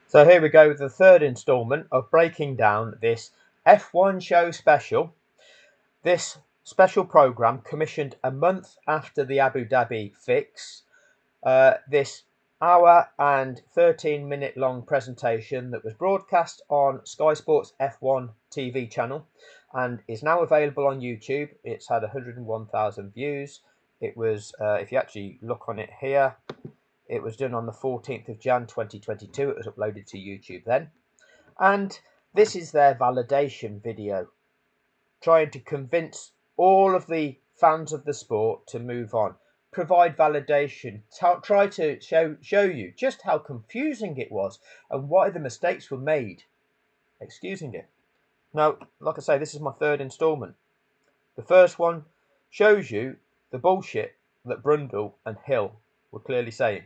So here we go with the third instalment of breaking down this F1 show special. This special program commissioned a month after the Abu Dhabi fix. This hour and 13-minute long presentation that was broadcast on Sky Sports F1 TV channel and is now available on YouTube. It's had 101,000 views. It was, if you actually look on it here, it was done on the 14th of Jan 2022. It was uploaded to YouTube then. And this is their validation video, trying to convince all of the fans of the sport to move on, provide validation, try to show you just how confusing it was and why the mistakes were made, excusing it. Now, like I say, this is my third instalment. The first one shows you the bullshit that Brundle and Hill were clearly saying,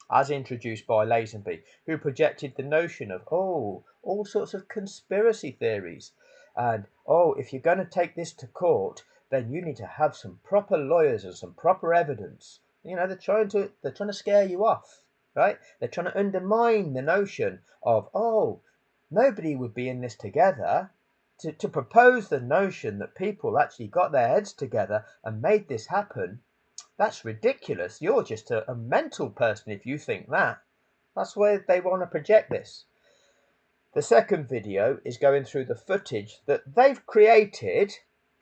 as introduced by Lazenby, who projected the notion of, all sorts of conspiracy theories. And, if you're going to take this to court, then you need to have some proper lawyers and some proper evidence. They're trying to scare you off, right? They're trying to undermine the notion of, nobody would be in this together. To propose the notion that people actually got their heads together and made this happen, that's ridiculous. You're just a mental person if you think that. That's where they want to project this. The second video is going through the footage that they've created,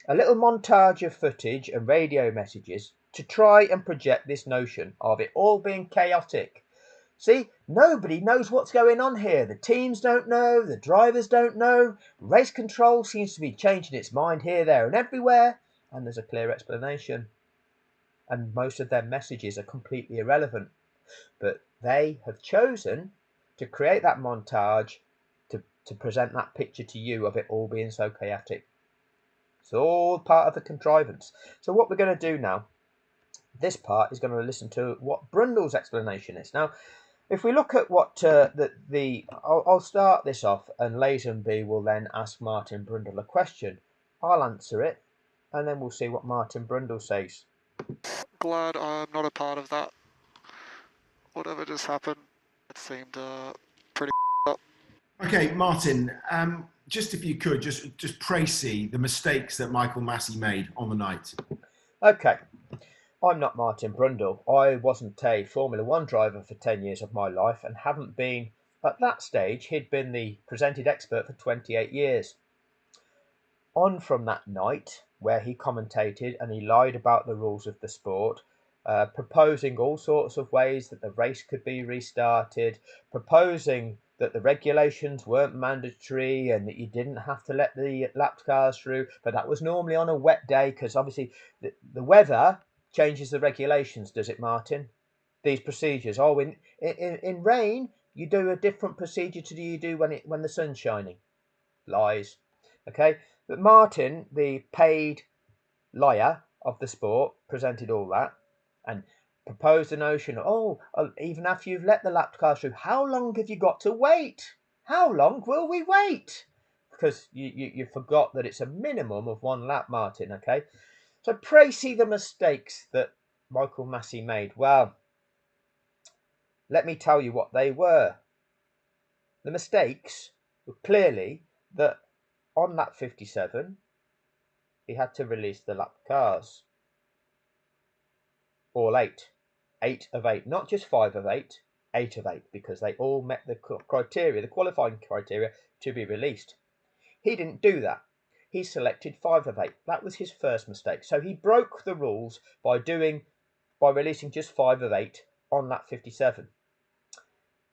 a little montage of footage and radio messages to try and project this notion of it all being chaotic. See, nobody knows what's going on here. The teams don't know, the drivers don't know. Race control seems to be changing its mind here, there, and everywhere. And there's a clear explanation. And most of their messages are completely irrelevant. But they have chosen to create that montage to present that picture to you of it all being so chaotic. It's all part of the contrivance. So what we're going to do now, this part is going to listen to what Brundle's explanation is. Now, if we look at what I'll start this off, and Lazenby will then ask Martin Brundle a question. I'll answer it, and then we'll see what Martin Brundle says. Glad I'm not a part of that. Whatever just happened, it seemed pretty up. Okay, Martin, just if you could, just précis the mistakes that Michael Massey made on the night. Okay, I'm not Martin Brundle. I wasn't a Formula One driver for 10 years of my life and haven't been, at that stage, he'd been the presented expert for 28 years. On from that night, where he commentated and he lied about the rules of the sport, proposing all sorts of ways that the race could be restarted, proposing that the regulations weren't mandatory and that you didn't have to let the lapped cars through, but that was normally on a wet day because obviously the weather changes the regulations, does it, Martin? These procedures. In rain, you do a different procedure to you do when the sun's shining. Lies. Okay, but Martin, the paid liar of the sport, presented all that and proposed the notion of, even after you've let the lapped cars through, how long have you got to wait? How long will we wait? Because you forgot that it's a minimum of one lap, Martin, okay? So pray see the mistakes that Michael Massey made. Well, let me tell you what they were. The mistakes were clearly that on lap 57, he had to release the lapped cars. All eight. 8 of 8. Not just 5 of 8, 8 of 8, because they all met the criteria, the qualifying criteria, to be released. He didn't do that. He selected 5 of 8. That was his first mistake. So he broke the rules by releasing just 5 of 8 on lap 57.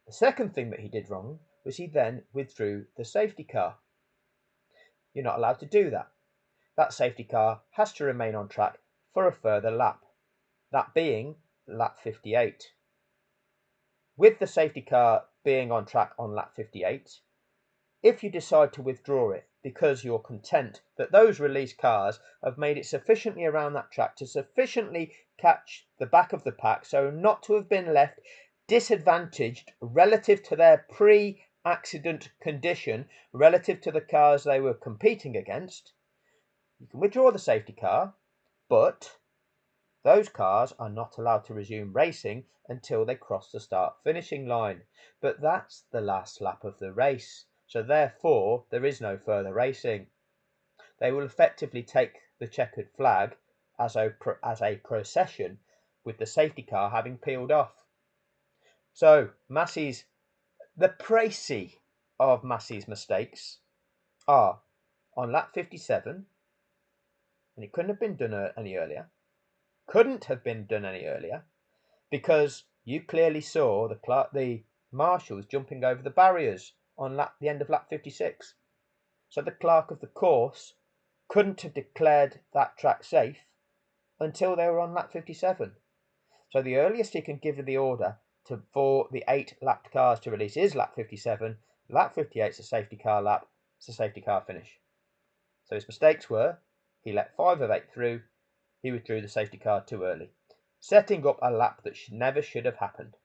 The second thing that he did wrong was he then withdrew the safety car. You're not allowed to do that. That safety car has to remain on track for a further lap, that being lap 58. With the safety car being on track on lap 58, if you decide to withdraw it because you're content that those released cars have made it sufficiently around that track to sufficiently catch the back of the pack so not to have been left disadvantaged relative to their pre-accident condition, relative to the cars they were competing against, you can withdraw the safety car, but Those cars are not allowed to resume racing until they cross the start-finishing line. But that's the last lap of the race, so therefore there is no further racing. They will effectively take the checkered flag as a procession, with the safety car having peeled off. So the précis of Massey's mistakes are on lap 57, and it couldn't have been done any earlier. Couldn't have been done any earlier because you clearly saw the marshals jumping over the barriers on the end of lap 56. So the clerk of the course couldn't have declared that track safe until they were on lap 57. So the earliest he can give the order for the 8 lapped cars to release is lap 57. Lap 58 is a safety car lap. It's a safety car finish. So his mistakes were he let 5 of 8 through. He withdrew the safety car too early, setting up a lap that never should have happened.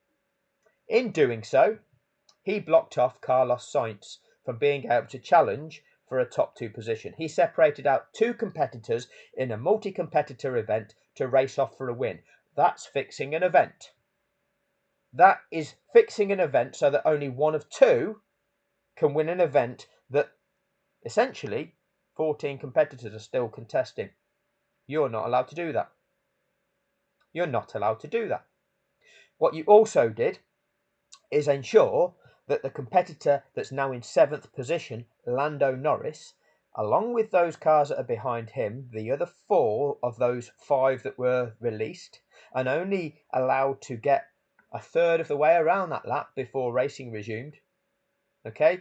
In doing so, he blocked off Carlos Sainz from being able to challenge for a top 2 position. He separated out 2 competitors in a multi-competitor event to race off for a win. That's fixing an event. That is fixing an event so that only one of 2 can win an event that essentially 14 competitors are still contesting. You're not allowed to do that. You're not allowed to do that. What you also did is ensure that the competitor that's now in 7th position, Lando Norris, along with those cars that are behind him, the other 4 of those 5 that were released, and only allowed to get a third of the way around that lap before racing resumed, okay,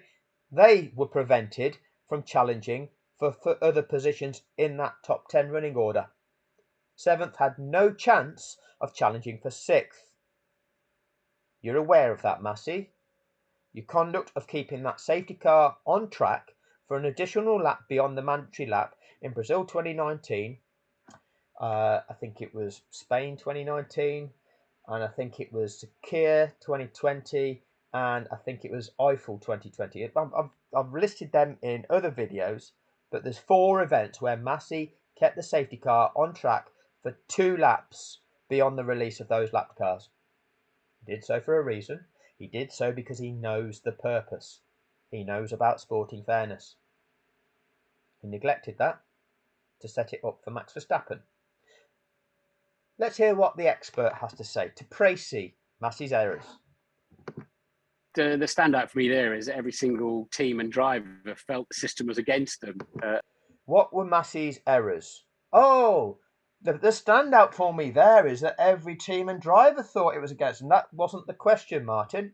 they were prevented from challenging for other positions in that top 10 running order. 7th had no chance of challenging for 6th. You're aware of that, Massey. Your conduct of keeping that safety car on track for an additional lap beyond the mandatory lap in Brazil 2019, I think it was Spain 2019, and I think it was Sakir 2020, and I think it was Eiffel 2020. I've listed them in other videos, but there's 4 events where Massey kept the safety car on track for 2 laps beyond the release of those lap cars. He did so for a reason. He did so because he knows the purpose. He knows about sporting fairness. He neglected that to set it up for Max Verstappen. Let's hear what the expert has to say to précis Massey's errors. The standout for me there is that every single team and driver felt the system was against them. What were Massey's errors? Oh, the standout for me there is that every team and driver thought it was against them. That wasn't the question, Martin.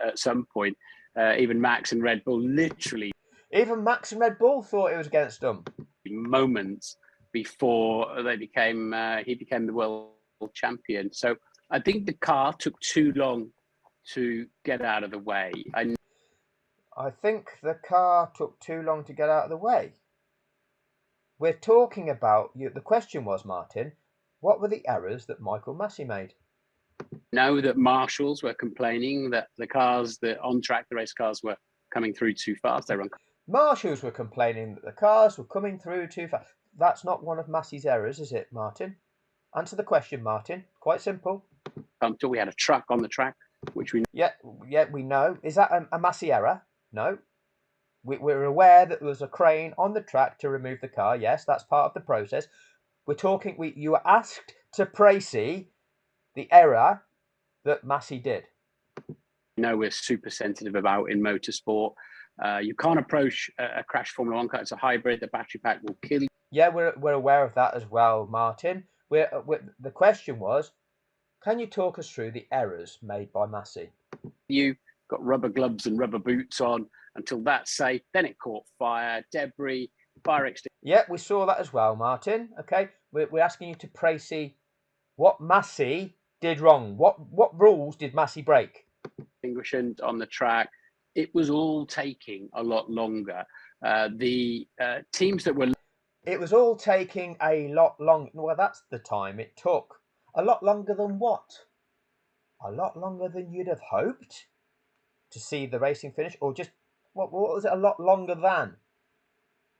At some point, even Max and Red Bull literally. Even Max and Red Bull thought it was against them. Moments before he became the world champion. So I think the car took too long to get out of the way. I think the car took too long to get out of the way. We're talking about, the question was, Martin, what were the errors that Michael Massey made? Know that marshals were complaining that the cars, the on-track, the race cars were coming through too fast. They were Marshals were complaining that the cars were coming through too fast. That's not one of Massey's errors, is it, Martin? Answer the question, Martin. Quite simple. Until we had a truck on the track, which we Yeah, we know. Is that a Massey error? No. We're aware that there was a crane on the track to remove the car. Yes, that's part of the process. We're talking. You were asked to précis the error that Massey did. know we're super sensitive about in motorsport. You can't approach a crash Formula One car. It's a hybrid. The battery pack will kill you. Yeah, we're aware of that as well, Martin. The question was, can you talk us through the errors made by Massey? You got rubber gloves and rubber boots on until that's safe. Then it caught fire, debris, fire extinguisher. Yeah, we saw that as well, Martin. Okay, we're asking you to précis what Massey did wrong. What rules did Massey break? Extinguishing on the track. It was all taking a lot longer. The teams that were. It was all taking a lot longer. Well, that's the time it took. A lot longer than what? A lot longer than you'd have hoped to see the racing finish, or just what was it? A lot longer than.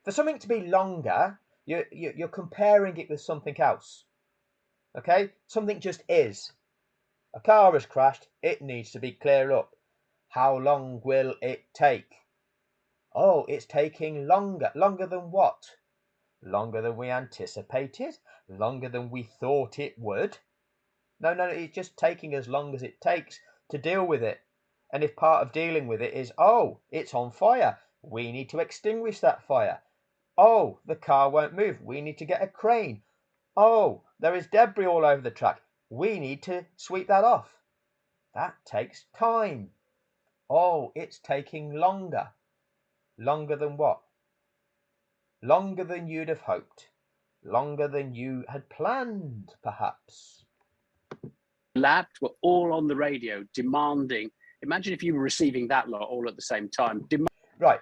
For something to be longer, you're comparing it with something else. Okay? Something just is. A car has crashed, it needs to be cleared up. How long will it take? Oh, it's taking longer. Longer than what? Longer than we anticipated? Longer than we thought it would? No, it's just taking as long as it takes to deal with it. And if part of dealing with it is, oh, it's on fire, we need to extinguish that fire. Oh, the car won't move, we need to get a crane. Oh, there is debris all over the track, we need to sweep that off. That takes time. Oh, it's taking longer. Longer than what? Longer than you'd have hoped. Longer than you had planned, perhaps. Labs were all on the radio demanding. Imagine if you were receiving that lot all at the same time. Right.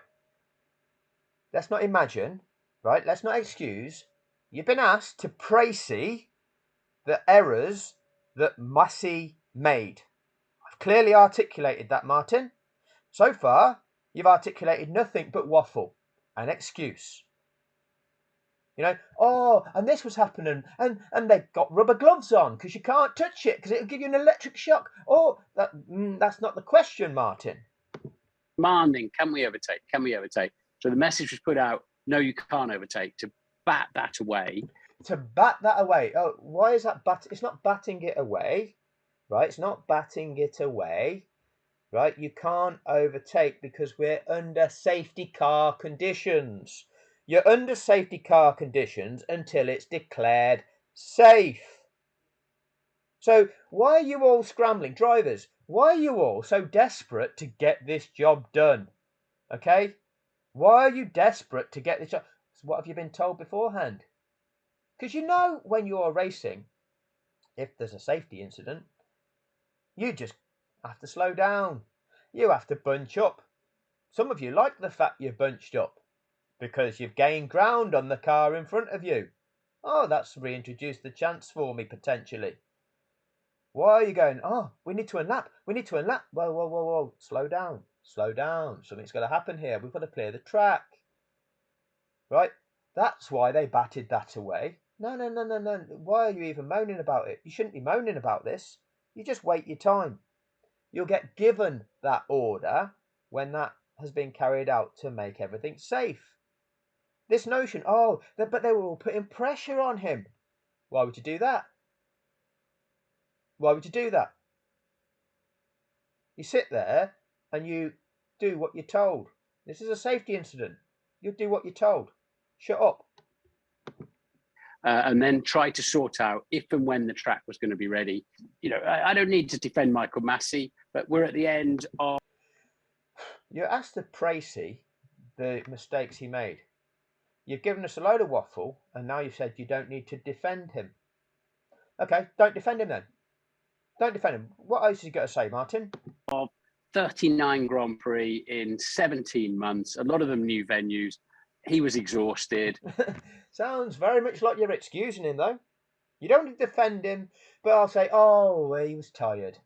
Let's not imagine, right? Let's not excuse. You've been asked to précis the errors that Massey made. I've clearly articulated that, Martin. So far, you've articulated nothing but waffle and excuse. You know, oh, and this was happening, and they've got rubber gloves on because you can't touch it because it'll give you an electric shock. Oh, that's not the question, Martin. Demanding, can we overtake? Can we overtake? So the message was put out, no, you can't overtake, to bat that away. To bat that away. Oh, why is that bat? It's not batting it away, right? It's not batting it away, right? You can't overtake because we're under safety car conditions. You're under safety car conditions until it's declared safe. So why are you all scrambling? Drivers, why are you all so desperate to get this job done? Okay? Why are you desperate to get this job? So what have you been told beforehand? Because you know when you're racing, if there's a safety incident, you just have to slow down. You have to bunch up. Some of you like the fact you're bunched up because you've gained ground on the car in front of you. Oh, that's reintroduced the chance for me potentially. Why are you going, oh, we need to unlap, we need to unlap. Whoa, slow down, slow down. Something's got to happen here. We've got to clear the track. Right? That's why they batted that away. No. Why are you even moaning about it? You shouldn't be moaning about this. You just wait your time. You'll get given that order when that has been carried out to make everything safe. This notion, oh, but they were all putting pressure on him. Why would you do that? Why would you do that? You sit there and you do what you're told. This is a safety incident. You do what you're told. Shut up. And then try to sort out if and when the track was going to be ready. You know, I don't need to defend Michael Massey, but we're at the end of. You're asked to précis the mistakes he made. You've given us a load of waffle, and now you've said you don't need to defend him. Okay, don't defend him then. Don't defend him. What else has he got to say, Martin? 39 Grand Prix in 17 months, a lot of them new venues. He was exhausted. Sounds very much like you're excusing him, though. You don't want to defend him, but I'll say, oh, he was tired.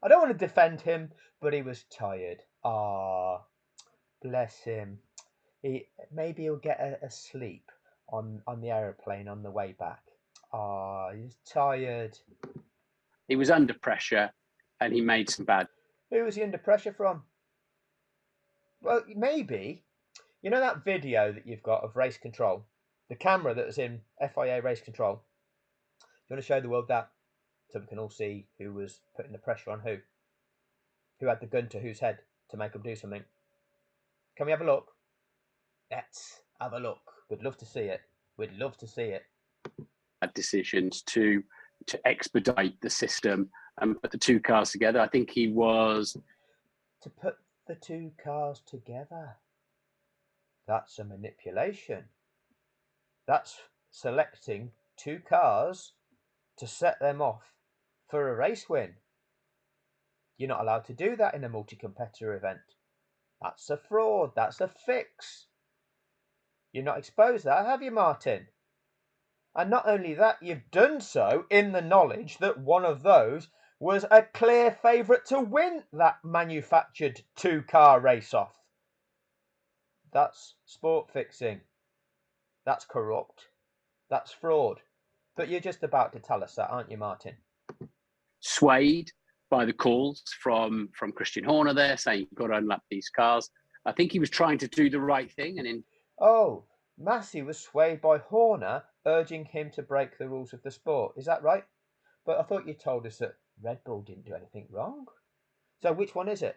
I don't want to defend him, but he was tired. Ah, bless him. Maybe he'll get a sleep on the aeroplane on the way back. Ah, he's tired. He was under pressure, and he made some bad. Who was he under pressure from? Well, maybe. You know that video that you've got of race control? The camera that was in FIA race control? Do you want to show the world that? So we can all see who was putting the pressure on who? Who had the gun to whose head to make them do something? Can we have a look? Let's have a look. We'd love to see it. We'd love to see it. Decisions to expedite the system and put the two cars together. I think he was. To put the two cars together. That's a manipulation. That's selecting two cars to set them off for a race win. You're not allowed to do that in a multi-competitor event. That's a fraud. That's a fix. You've not exposed that, have you, Martin? And not only that, you've done so in the knowledge that one of those was a clear favourite to win that manufactured two-car race-off. That's sport fixing. That's corrupt. That's fraud. But you're just about to tell us that, aren't you, Martin? Swayed by the calls from Christian Horner there saying you've got to unlap these cars. I think he was trying to do the right thing. Oh, Massey was swayed by Horner urging him to break the rules of the sport. Is that right? But I thought you told us that Red Bull didn't do anything wrong. So which one is it?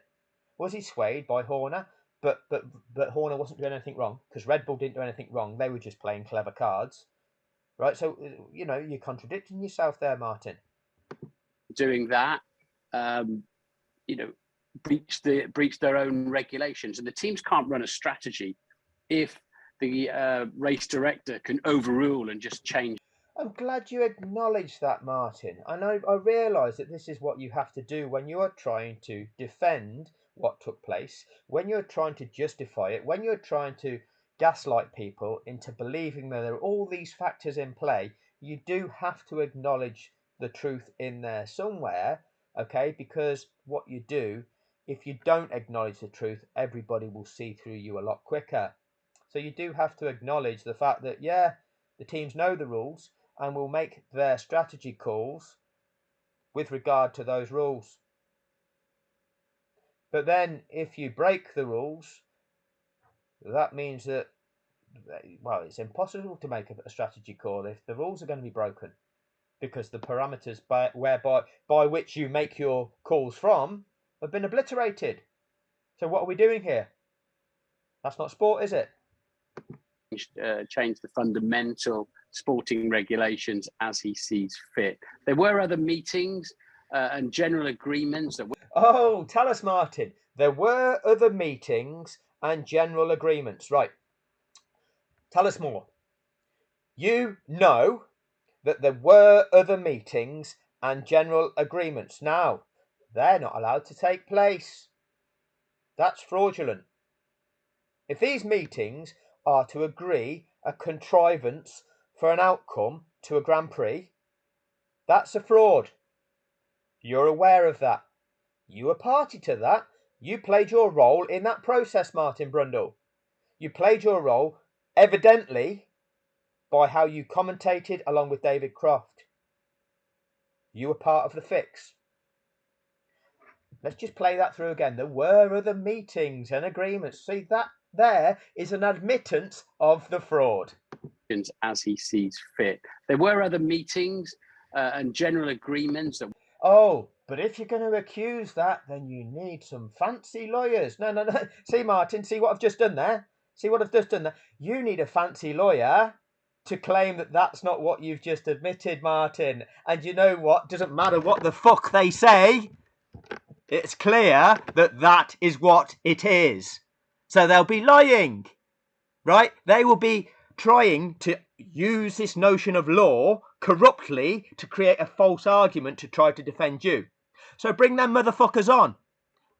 Was he swayed by Horner, but Horner wasn't doing anything wrong because Red Bull didn't do anything wrong. They were just playing clever cards, right? So you're contradicting yourself there, Martin. Doing that, breach their own regulations, and the teams can't run a strategy if the race director can overrule and just change. I'm glad you acknowledge that, Martin. I realise that this is what you have to do when you are trying to defend what took place, when you're trying to justify it, when you're trying to gaslight people into believing that there are all these factors in play. You do have to acknowledge the truth in there somewhere, okay? Because what you do, if you don't acknowledge the truth, everybody will see through you a lot quicker. So you do have to acknowledge the fact that, yeah, the teams know the rules and will make their strategy calls with regard to those rules. But then if you break the rules, that means that, well, it's impossible to make a strategy call if the rules are going to be broken, because the parameters by which you make your calls from have been obliterated. So what are we doing here? That's not sport, is it? Change the fundamental sporting regulations as he sees fit. There were other meetings and general agreements that. Oh, tell us, Martin. There were other meetings and general agreements, right? Tell us more. You know that there were other meetings and general agreements. Now, they're not allowed to take place. That's fraudulent. If these meetings are to agree a contrivance for an outcome to a Grand Prix, that's a fraud. You're aware of that. You were party to that. You played your role in that process, Martin Brundle. You played your role, evidently, by how you commentated along with David Croft. You were part of the fix. Let's just play that through again. There were other meetings and agreements. See, that there is an admittance of the fraud. As he sees fit. There were other meetings and general agreements that. Oh, but if you're going to accuse that, then you need some fancy lawyers. No. See, Martin, see what I've just done there? See what I've just done there? You need a fancy lawyer to claim that that's not what you've just admitted, Martin. And you know what? Doesn't matter what the fuck they say. It's clear that that is what it is. So they'll be lying, right? They will be trying to use this notion of law corruptly to create a false argument to try to defend you. So bring them motherfuckers on.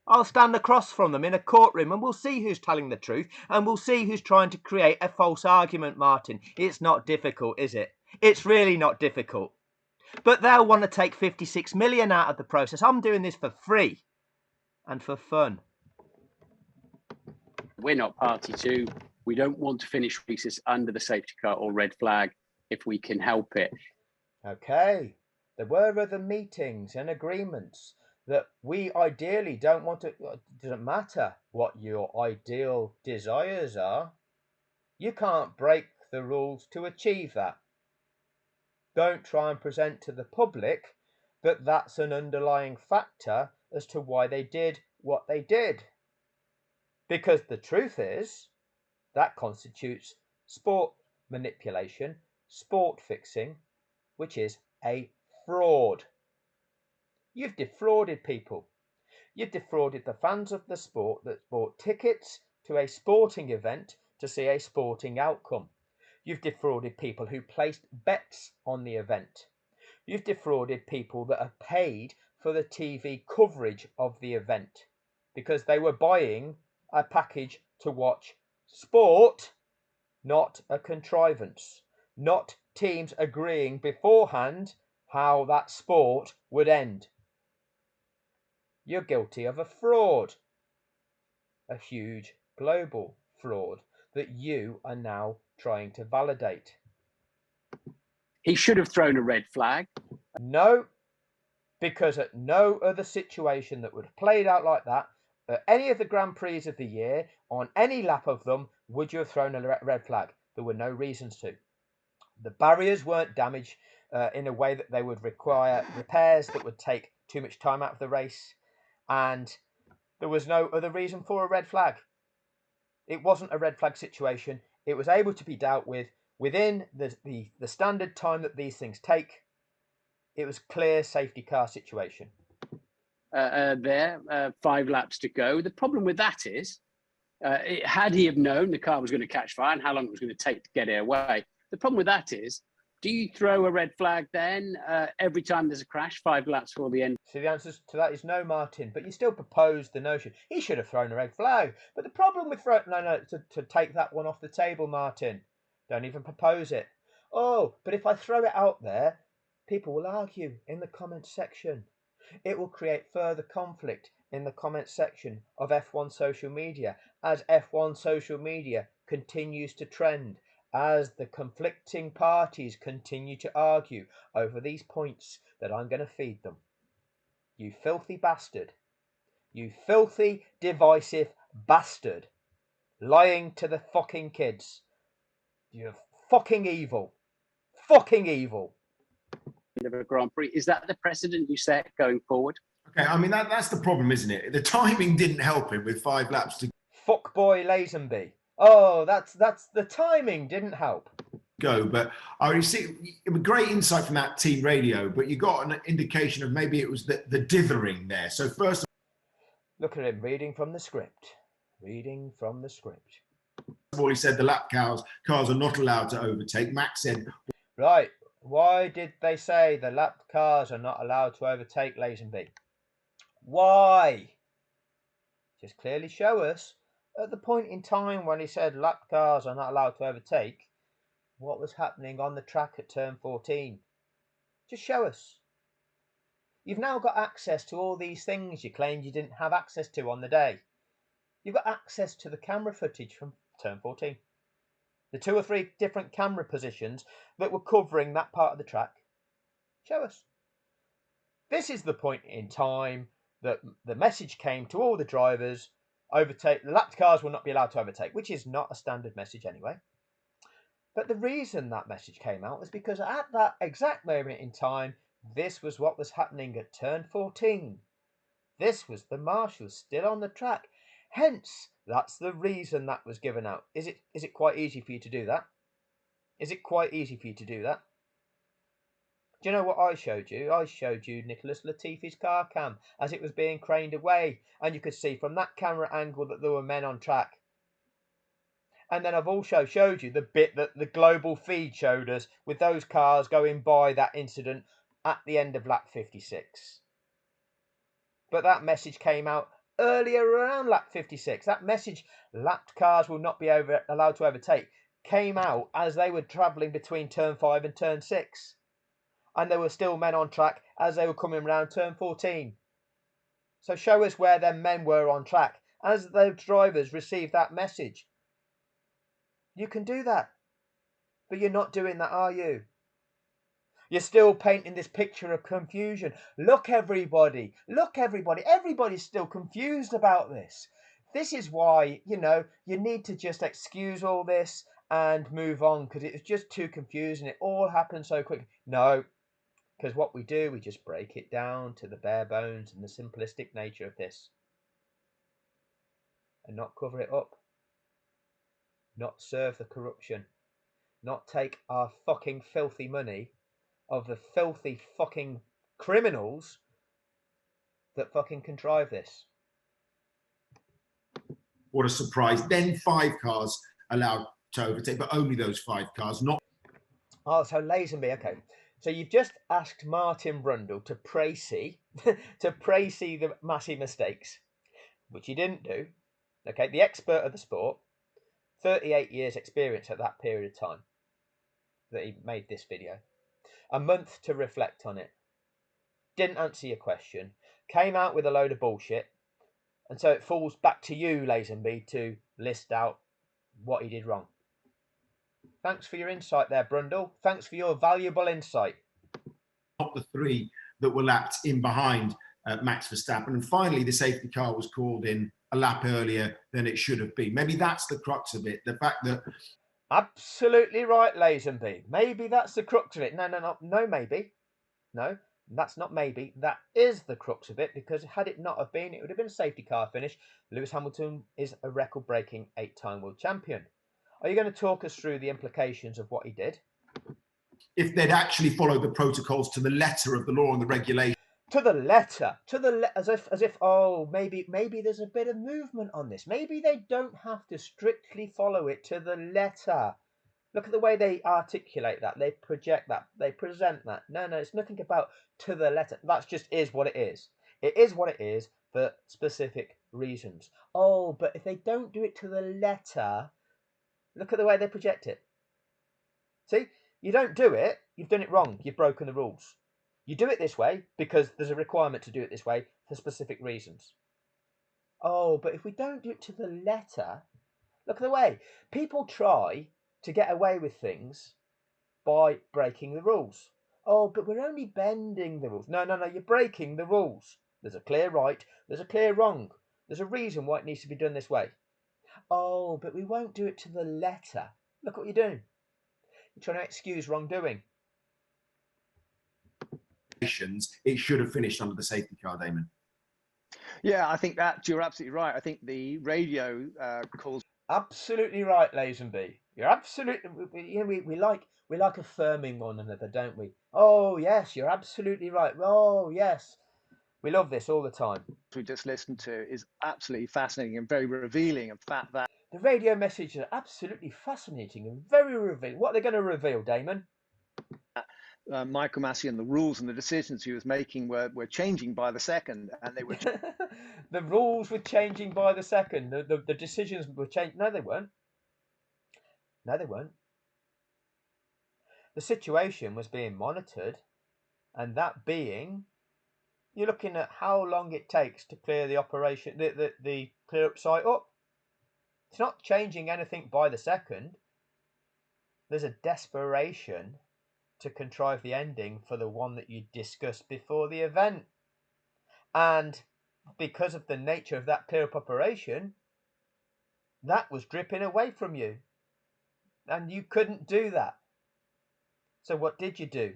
I'll stand across from them in a courtroom and we'll see who's telling the truth and we'll see who's trying to create a false argument, Martin. It's not difficult, is it? It's really not difficult. But they'll want to take 56 million out of the process. I'm doing this for free and for fun. We're not party to. We don't want to finish races under the safety car or red flag if we can help it. Okay. There were other meetings and agreements that we ideally don't want to. It doesn't matter what your ideal desires are. You can't break the rules to achieve that. Don't try and present to the public that that's an underlying factor as to why they did what they did. Because the truth is, that constitutes sport manipulation, sport fixing, which is a fraud. You've defrauded people. You've defrauded the fans of the sport that bought tickets to a sporting event to see a sporting outcome. You've defrauded people who placed bets on the event. You've defrauded people that are paid for the TV coverage of the event because they were buying a package to watch sport, not a contrivance, not teams agreeing beforehand how that sport would end. You're guilty of a fraud, a huge global fraud that you are now trying to validate. He should have thrown a red flag. No, because at no other situation that would have played out like that, at any of the Grand Prix of the year, on any lap of them, would you have thrown a red flag. There were no reasons to. The barriers weren't damaged in a way that they would require repairs that would take too much time out of the race, and there was no other reason for a red flag. It wasn't a red flag situation. It was able to be dealt with within the standard time that these things take. It was clear safety car situation. 5 laps to go. The problem with that is, had he have known the car was going to catch fire and how long it was going to take to get it away, the problem with that is, do you throw a red flag then every time there's a crash 5 laps before the end? So the answer to that is no, Martin. But you still proposed the notion. He should have thrown a red flag. But the problem with to take that one off the table, Martin. Don't even propose it. Oh, but if I throw it out there, people will argue in the comments section. It will create further conflict in the comments section of F1 social media as F1 social media continues to trend, as the conflicting parties continue to argue over these points that I'm going to feed them. You filthy bastard. You filthy, divisive bastard. Lying to the fucking kids. You're fucking evil. Fucking evil. Of a Grand Prix. Is that the precedent you set going forward? Okay, I mean, that's the problem, isn't it? The timing didn't help him with 5 laps to Fuckboy Lazenby. Oh, that's the timing didn't help. go. But I already see great insight from that team radio, but you got an indication of maybe it was the dithering there. So first Look at him reading from the script. Reading from the script. of all, he said the lap cars are not allowed to overtake. Max said, Right. Why did they say the lap cars are not allowed to overtake Lazenby? Why? Just clearly show us at the point in time when he said lap cars are not allowed to overtake, what was happening on the track at turn 14. Just show us. You've now got access to all these things you claimed you didn't have access to on the day. You've got access to the camera footage from turn 14. The 2 or 3 different camera positions that were covering that part of the track. Show us. This is the point in time that the message came to all the drivers: overtake, the lapped cars will not be allowed to overtake, which is not a standard message anyway. But the reason that message came out was because at that exact moment in time, this was what was happening at turn 14. This was the marshals still on the track. Hence, that's the reason that was given out. Is it quite easy for you to do that? Is it quite easy for you to do that? Do you know what I showed you? I showed you Nicholas Latifi's car cam as it was being craned away, and you could see from that camera angle that there were men on track. And then I've also showed you the bit that the global feed showed us with those cars going by that incident at the end of lap 56. But that message came out earlier around lap 56. That message, lapped cars will not be allowed to overtake, came out as they were travelling between turn 5 and turn 6. And there were still men on track as they were coming around turn 14. So show us where them men were on track as the drivers received that message. You can do that. But you're not doing that, are you? You're still painting this picture of confusion. Look, everybody. Look, everybody. Everybody's still confused about this. This is why, you need to just excuse all this and move on, because it's just too confusing. It all happened so quick. No, because what we do, we just break it down to the bare bones and the simplistic nature of this. And not cover it up. Not serve the corruption. Not take our fucking filthy money of the filthy fucking criminals that fucking contrive this. what a surprise. Then 5 cars allowed to overtake, but only those 5 cars, not. Oh, so Lazenby, okay. So you've just asked Martin Brundle to précis the massive mistakes, which he didn't do. Okay, the expert of the sport, 38 years experience at that period of time that he made this video. A month to reflect on it. Didn't answer your question. Came out with a load of bullshit. And so it falls back to you, Lazenby, to list out what he did wrong. Thanks for your insight there, Brundle. Thanks for your valuable insight. Not the three that were lapped in behind Max Verstappen. And finally, the safety car was called in a lap earlier than it should have been. Maybe that's the crux of it. The fact that... Absolutely right, Lazenby. Maybe that's the crux of it. No, maybe. No, that's not maybe. That is the crux of it, because had it not have been, it would have been a safety car finish. Lewis Hamilton is a record-breaking 8-time world champion. Are you going to talk us through the implications of what he did? If they'd actually followed the protocols to the letter of the law and the regulation. To the letter, as if oh, maybe there's a bit of movement on this. Maybe they don't have to strictly follow it to the letter. Look at the way they articulate that. They project that. They present that. No, it's nothing about to the letter. That just is what it is. It is what it is for specific reasons. Oh, but if they don't do it to the letter, look at the way they project it. See, you don't do it, you've done it wrong. You've broken the rules. You do it this way because there's a requirement to do it this way for specific reasons. Oh, but if we don't do it to the letter, look at the way people try to get away with things by breaking the rules. Oh, but we're only bending the rules. No, you're breaking the rules. There's a clear right, there's a clear wrong. There's a reason why it needs to be done this way. Oh, but we won't do it to the letter. Look what you're doing. You're trying to excuse wrongdoing. It should have finished under the safety car, Damon. Yeah, I think that you're absolutely right. I think the radio calls. Absolutely right, Lazenby. You're absolutely. We like affirming one another, don't we? Oh yes, you're absolutely right. Oh yes, we love this all the time. We just listened to is absolutely fascinating and very revealing of the fact that the radio messages are absolutely fascinating and very revealing. What are they going to reveal, Damon? Michael Massey and the rules and the decisions he was making were changing by the second, and they were. The rules were changing by the second. The decisions were changing. No, they weren't. No, they weren't. The situation was being monitored, and that being, you're looking at how long it takes to clear the operation, the clear up site up. It's not changing anything by the second. There's a desperation to contrive the ending for the one that you discussed before the event. And because of the nature of that clear up operation, that was dripping away from you. And you couldn't do that. So what did you do?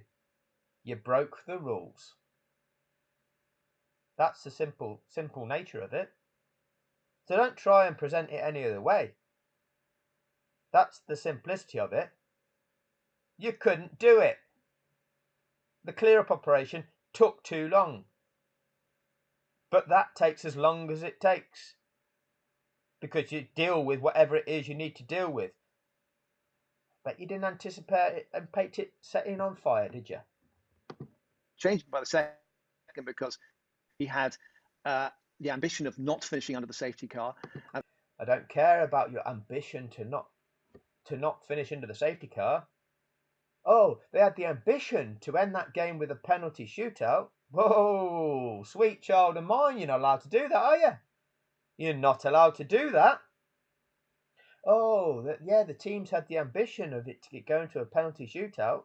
You broke the rules. That's the simple nature of it. So don't try and present it any other way. That's the simplicity of it. You couldn't do it. The clear-up operation took too long. But that takes as long as it takes. Because you deal with whatever it is you need to deal with. But you didn't anticipate it setting on fire, did you? Changing by the second because he had the ambition of not finishing under the safety car. I don't care about your ambition to not finish under the safety car. Oh, they had the ambition to end that game with a penalty shootout. Whoa, sweet child of mine, you're not allowed to do that, are you? You're not allowed to do that. Oh, the teams had the ambition of it to get going to a penalty shootout.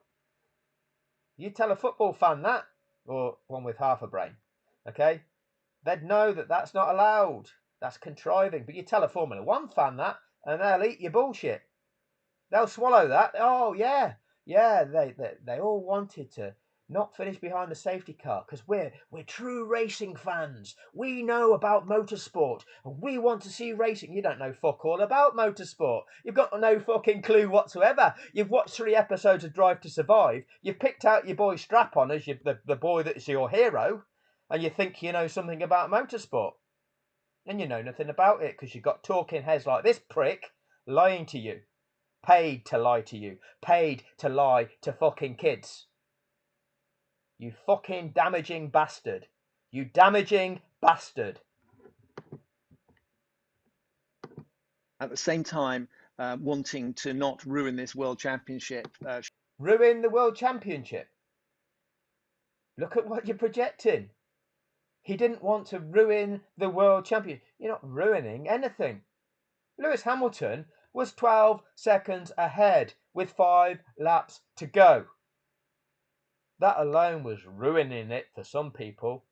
You tell a football fan that, or one with half a brain, okay? They'd know that that's not allowed. That's contriving. But you tell a Formula One fan that, and they'll eat your bullshit. They'll swallow that. Oh, yeah. Yeah, they all wanted to not finish behind the safety car because we're true racing fans. We know about motorsport and we want to see racing. You don't know fuck all about motorsport. You've got no fucking clue whatsoever. You've watched 3 episodes of Drive to Survive. You've picked out your boy Strap-on as the boy that's your hero, and you think you know something about motorsport. And you know nothing about it because you've got talking heads like this prick lying to you. Paid to lie to you. Paid to lie to fucking kids. You fucking damaging bastard. You damaging bastard. At the same time, wanting to not ruin this world championship. Ruin the world championship? Look at what you're projecting. He didn't want to ruin the world champion. You're not ruining anything. Lewis Hamilton was 12 seconds ahead with 5 laps to go. That alone was ruining it for some people.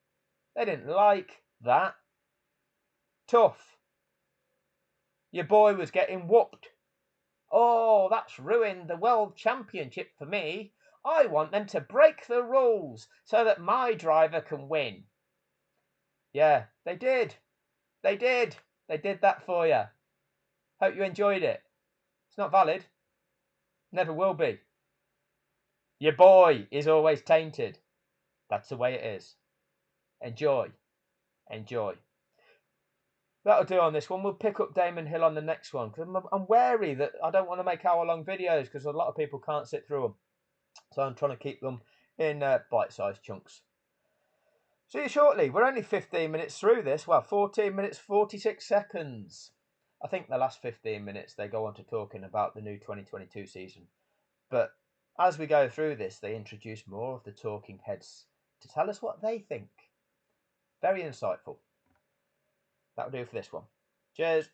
They didn't like that. Tough. Your boy was getting whooped. Oh, that's ruined the World Championship for me. I want them to break the rules so that my driver can win. Yeah, they did. They did. They did that for you. Hope you enjoyed it. It's not valid. Never will be. Your boy is always tainted. That's the way it is. Enjoy. Enjoy. That'll do on this one. We'll pick up Damon Hill on the next one, because I'm wary that I don't want to make hour-long videos because a lot of people can't sit through them. So I'm trying to keep them in bite-sized chunks. See you shortly. We're only 15 minutes through this. Well, 14 minutes, 46 seconds. I think the last 15 minutes they go on to talking about the new 2022 season. But as we go through this, they introduce more of the talking heads to tell us what they think. Very insightful. That'll do for this one. Cheers.